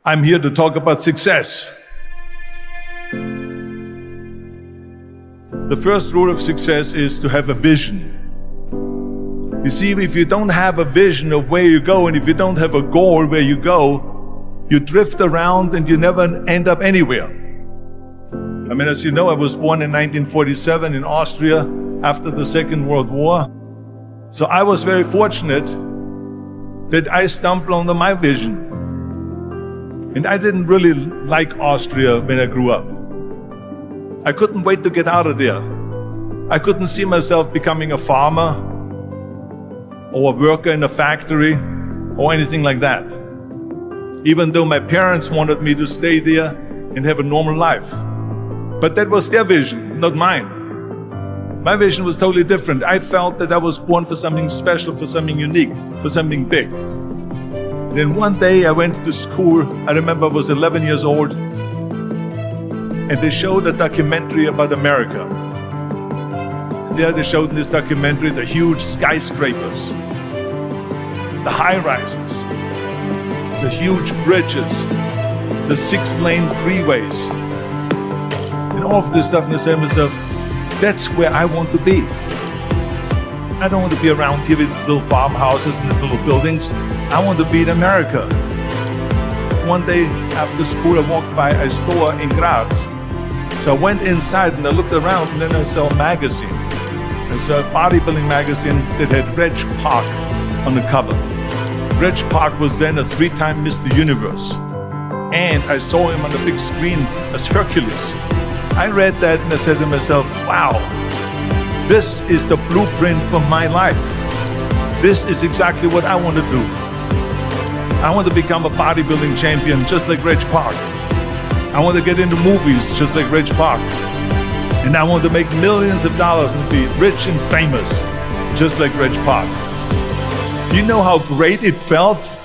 I'm here to talk about success. The first rule of success is to have a vision. You see, if you don't have a vision of where you go, and if you don't have a goal where you go, you drift around and you never end up anywhere. I mean, as you know, I was born in 1947 in Austria after the Second World War. So I was very fortunate that I stumbled onto my vision. And I didn't really like Austria when I grew up. I couldn't wait to get out of there. I couldn't see myself becoming a farmer or a worker in a factory or anything like that. Even though my parents wanted me to stay there and have a normal life. But that was their vision, not mine. My vision was totally different. I felt that I was born for something special, for something unique, for something big. Then one day I went to school. I remember I was 11 years old, and they showed a documentary about America. And there they showed in this documentary the huge skyscrapers, the high-rises, the huge bridges, the 6-lane freeways, and all of this stuff. And I said to myself, that's where I want to be. I don't want to be around here with little farmhouses and these little buildings. I want to be in America. One day after school, I walked by a store in Graz. So I went inside and I looked around, and then I saw a magazine. I saw a bodybuilding magazine that had Reg Park on the cover. Reg Park was then a 3-time Mr. Universe. And I saw him on the big screen as Hercules. I read that and I said to myself, wow, this is the blueprint for my life. This is exactly what I want to do. I want to become a bodybuilding champion just like Reg Park. I want to get into movies just like Reg Park. And I want to make millions of dollars and be rich and famous just like Reg Park. You know how great it felt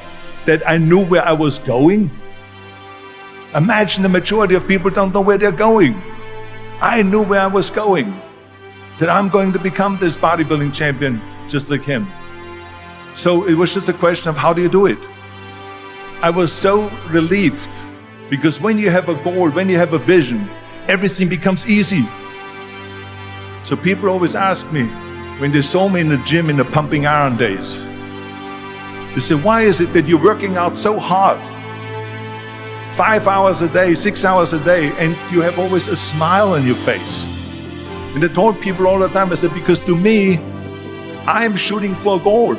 that I knew where I was going? Imagine the majority of people don't know where they're going. I knew where I was going, that I'm going to become this bodybuilding champion just like him. So it was just a question of how do you do it? I was so relieved, because when you have a goal, when you have a vision, everything becomes easy. So people always ask me, when they saw me in the gym in the pumping iron days, they say, why is it that you're working out so hard? 5 hours a day, 6 hours a day, and you have always a smile on your face. And I told people all the time, I said, because to me, I'm shooting for a goal.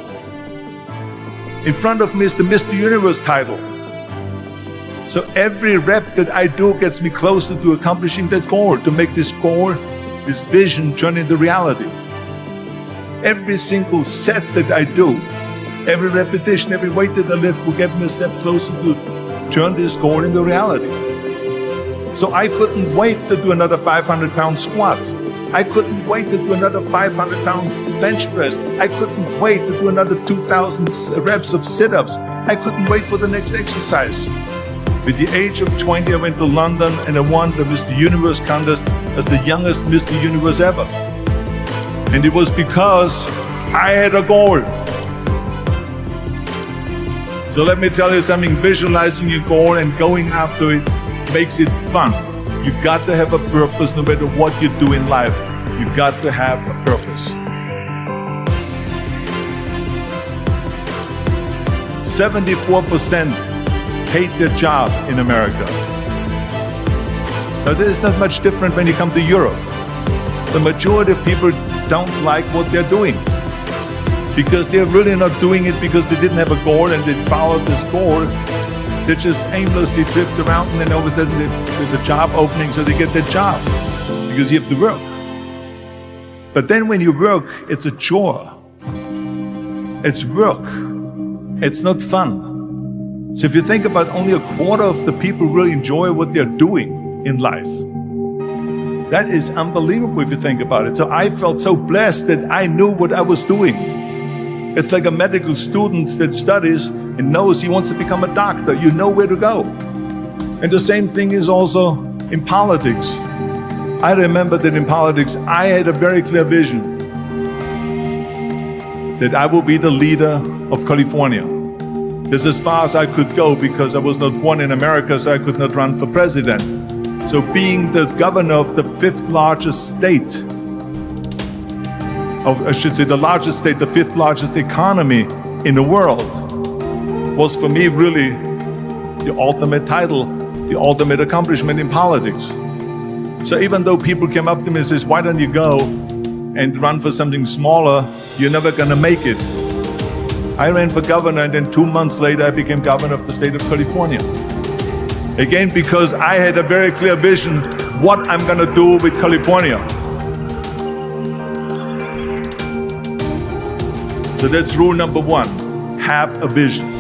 In front of me is the Mr. Universe title. So every rep that I do gets me closer to accomplishing that goal, to make this goal, this vision turn into reality. Every single set that I do, every repetition, every weight that I lift will get me a step closer to turn this goal into reality. So I couldn't wait to do another 500-pound squat. I couldn't wait to do another 500-pound bench press. I couldn't wait to do another 2,000 reps of sit-ups. I couldn't wait for the next exercise. At the age of 20, I went to London and I won the Mr. Universe contest as the youngest Mr. Universe ever. And it was because I had a goal. So let me tell you something, visualizing your goal and going after it makes it fun. You got to have a purpose no matter what you do in life. You got to have a purpose. 74% hate their job in America. Now, this is not much different when you come to Europe. The majority of people don't like what they're doing, because they're really not doing it because they didn't have a goal and they followed this goal. They just aimlessly drift around, and then all of a sudden there's a job opening, so they get that job because you have to work. But then when you work, it's a chore. It's work. It's not fun. So if you think about, only a quarter of the people really enjoy what they're doing in life. That is unbelievable if you think about it. So I felt so blessed that I knew what I was doing. It's like a medical student that studies and knows he wants to become a doctor. You know where to go. And the same thing is also in politics. I remember that in politics, I had a very clear vision that I will be the leader of California. This is as far as I could go because I was not born in America, so I could not run for president. So being the governor of the fifth largest state, the largest state, the fifth largest economy in the world, was for me really the ultimate title, the ultimate accomplishment in politics. So even though people came up to me and says, why don't you go and run for something smaller, you're never gonna make it. I ran for governor, and then 2 months later I became governor of the state of California. Again, because I had a very clear vision what I'm gonna do with California. So that's rule number one, have a vision.